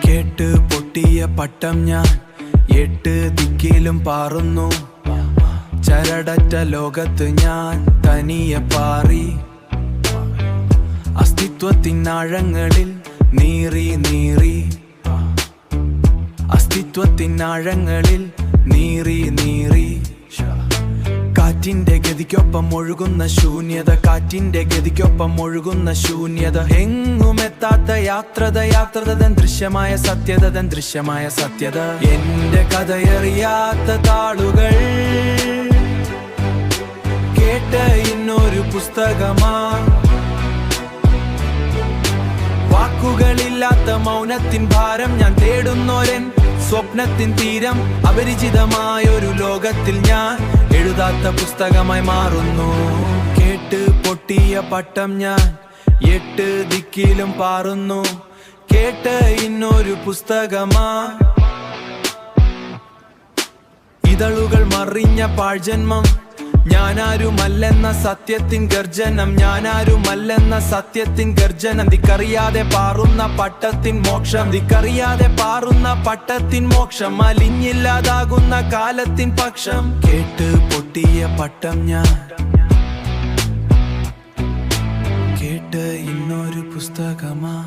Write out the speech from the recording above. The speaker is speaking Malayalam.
കേട്ട് പൊട്ടിയ പട്ടം ഞാൻ 8 ദിക്കിലും പാറുന്നു. ചരടറ്റ ലോകത്ത് ഞാൻ തനിയെ പാറി. അസ്തിത്വത്തിനാഴങ്ങളിൽ നീറി നീറി, അസ്തിത്വത്തിനാഴങ്ങളിൽ നീറി നീറി. കാറ്റിന്റെ ഗതിക്കൊപ്പം ഒഴുകുന്ന ശൂന്യത, കാറ്റിന്റെ ഗതിക്കൊപ്പം ഒഴുകുന്ന ശൂന്യത. എങ്ങുമെത്താത്ത യാത്രത, യാത്രതൻ ദൃശ്യമായ സത്യത, തൻ ദൃശ്യമായ സത്യത. എന്റെ കഥയറിയാത്ത താളുകൾ കേട്ട ഇന്നൊരു പുസ്തകമാ. വാക്കുകളില്ലാത്ത മൗനത്തിൻ ഭാരം ഞാൻ തേടുന്നോരൻ സ്വപ്നത്തിൻ തീരം. അപരിചിതമായൊരു ലോകത്തിൽ ഞാൻ എഴുതാത്ത പുസ്തകമായി മാറുന്നു. കേട്ട് പൊട്ടിയ പട്ടം ഞാൻ 8 ദിക്കിലും പാറുന്നു. കേട്ട് ഇന്നൊരു പുസ്തകമാ. ഇതളുകൾ മറിഞ്ഞ പാഴ്ജന്മം, ഞാനാരുമല്ലെന്ന സത്യത്തിൻ ഗർജനം, ഞാനാരുമല്ലെന്ന സത്യത്തിൻ ഗർജനം. ദിക്കറിയാതെ പാറുന്ന പട്ടത്തിൻ മോക്ഷം, ദിക്കറിയാതെ പാറുന്ന പട്ടത്തിൻ മോക്ഷം. അലിഞ്ഞില്ലാതാകുന്ന കാലത്തിൻ പക്ഷം. കേട്ട് പൊട്ടിയ പട്ടം ഞാൻ, കേട്ട് ഇന്നൊരു പുസ്തകമാ.